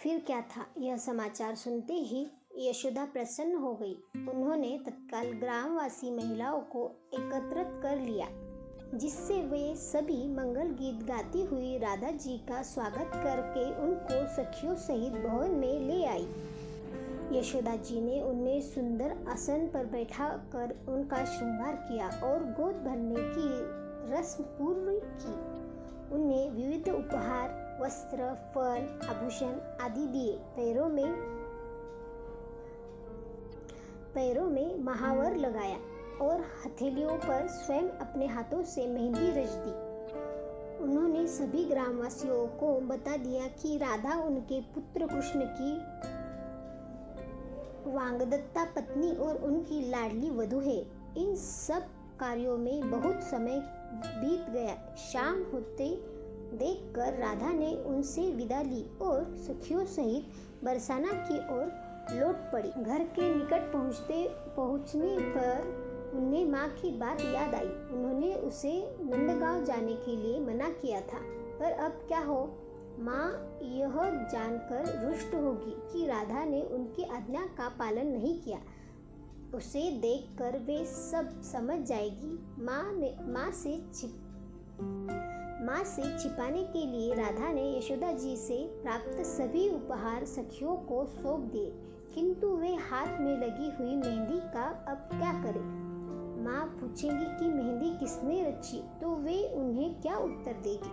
फिर क्या था? यह समाचार सुनते ही यशोदा प्रसन्न हो गई। उन्होंने तत्काल ग्रामवासी महिलाओं को एकत्रित कर लिया, जिससे वे सभी मंगल गीत गाती हुई राधा जी का स्वागत करके उनको सखियों सहित भवन में ले आई। यशोदा जी ने उन्हें सुंदर आसन पर बैठा कर उनका श्रृंगार किया और गोद भरने की रस्म पूरी की। उन्हें विविध उपहार, वस्त्र, फल, आभूषण आदि दिए। पैरों में महावर लगाया और हथेलियों पर स्वयं अपने हाथों से मेहंदी रच दी। उन्होंने सभी ग्रामवासियों को बता दिया कि राधा उनके पुत्र कृष्ण की वांगदत्ता पत्नी और उनकी लाडली वधू है। इन सब कार्यों में बहुत समय बीत गया। शाम होते देखकर राधा ने उनसे विदा ली और सखियों सहित बरसाना की ओर लौट पड़ी। घर के निकट पहुंचने पर उन्हें माँ की बात याद आई। उन्होंने उसे नंदगांव जाने के लिए मना किया था, पर अब क्या हो? माँ यह जानकर रुष्ट होगी कि राधा ने उनकी आज्ञा का पालन नहीं किया। उसे देखकर वे सब समझ जाएगी। माँ से छिपाने के लिए राधा ने यशोदा जी से प्राप्त सभी उपहार सखियों को सौंप दिए, किंतु वे हाथ में लगी हुई मेहंदी का अब क्या करें? माँ पूछेंगी कि मेहंदी किसने रची, तो वे उन्हें क्या उत्तर देगी?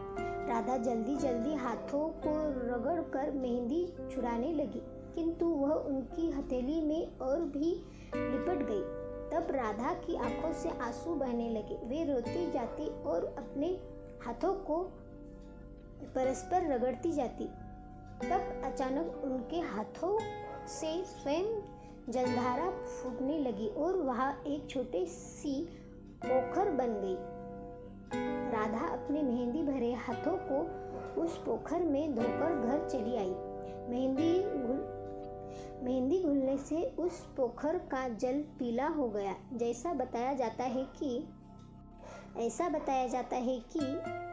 राधा जल्दी जल्दी हाथों को रगड़कर मेहंदी छुड़ाने लगी, किंतु वह उनकी हथेली में और भी लिपट गई। तब राधा की आंखों से आंसू बहने लगे। वे रोती जाती और अपने हाथों को परस्पर रगड़ती जाती। तब अचानक उनके हाथों से स्वयं जलधारा फूटने लगी और वहां एक छोटी सी पोखर बन गई। राधा अपने मेहंदी भरे हाथों को उस पोखर में धोकर घर चली आई। मेहंदी घुलने से उस पोखर का जल पीला हो गया। ऐसा बताया जाता है कि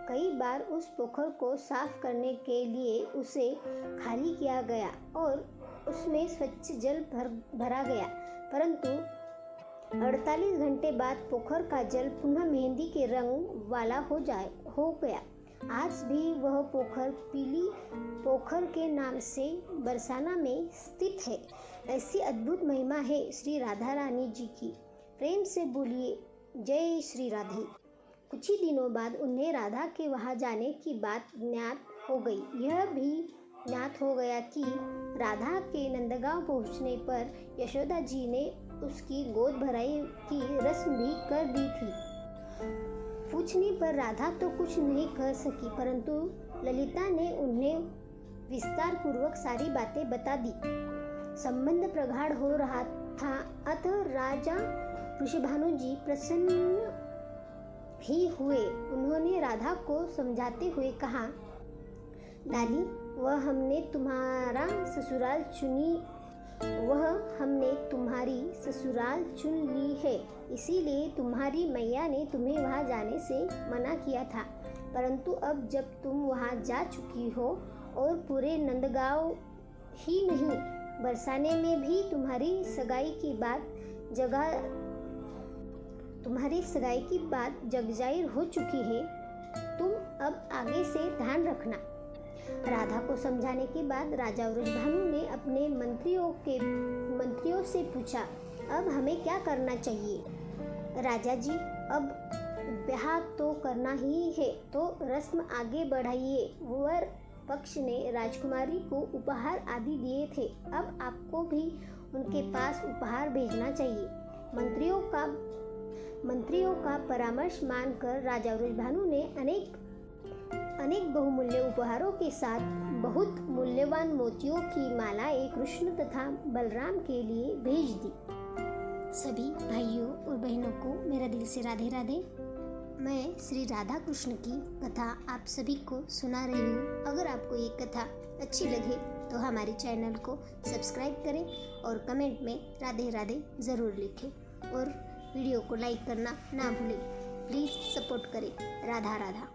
कई बार उस पोखर को साफ करने के लिए उसे खाली किया गया और उसमें स्वच्छ जल भरा गया, परंतु 48 घंटे बाद पोखर का जल पुनः मेहंदी के रंग वाला हो गया। आज भी वह पोखर पीली पोखर के नाम से बरसाना में स्थित है। ऐसी अद्भुत महिमा है श्री राधा रानी जी की। प्रेम से बोलिए जय श्री राधे। कुछ ही दिनों बाद उन्हें राधा के वहां जाने की बात ज्ञात हो गई। यह भी ज्ञात हो गया कि राधा के नंदगांव पहुंचने पर यशोदा जी ने उसकी गोद भराई की रस्म भी कर दी थी। पूछने पर राधा तो कुछ नहीं कर सकी, परंतु ललिता ने उन्हें विस्तार पूर्वक सारी बातें बता दी। संबंध प्रगाढ़ हो रहा था, अतः राजा वृषभानु जी प्रसन्न भी हुए। उन्होंने राधा को समझाते हुए कहा, लाली, वह हमने तुम्हारी ससुराल चुन ली है, इसीलिए तुम्हारी मैया ने तुम्हें वहां जाने से मना किया था, परंतु अब जब तुम वहां जा चुकी हो और पूरे नंदगांव ही नहीं बरसाने में भी तुम्हारी सगाई की बात जगजाहिर हो चुकी है, तुम अब आगे से ध्यान रखना। राधा को समझाने के बाद राजा वृषभानु ने अपने मंत्रियों से पूछा, अब हमें क्या करना चाहिए? राजा जी, अब ब्याह तो करना ही है, तो रस्म आगे बढ़ाइए। वर पक्ष ने राजकुमारी को उपहार आदि दिए थे, अब आपको भी उनके पास उपहार भेजना चाहिए। मंत्रियों का परामर्श मानकर राजा वृषभानु ने अनेक बहुमूल्य उपहारों के साथ बहुत मूल्यवान मोतियों की मालाएं कृष्ण तथा बलराम के लिए भेज दी। सभी भाइयों और बहनों को मेरा दिल से राधे राधे। मैं श्री राधा कृष्ण की कथा आप सभी को सुना रही हूँ। अगर आपको ये कथा अच्छी लगे तो हमारे चैनल को सब्सक्राइब करें और कमेंट में राधे राधे ज़रूर लिखें और वीडियो को लाइक करना ना भूलें। प्लीज़ सपोर्ट करें। राधा राधा।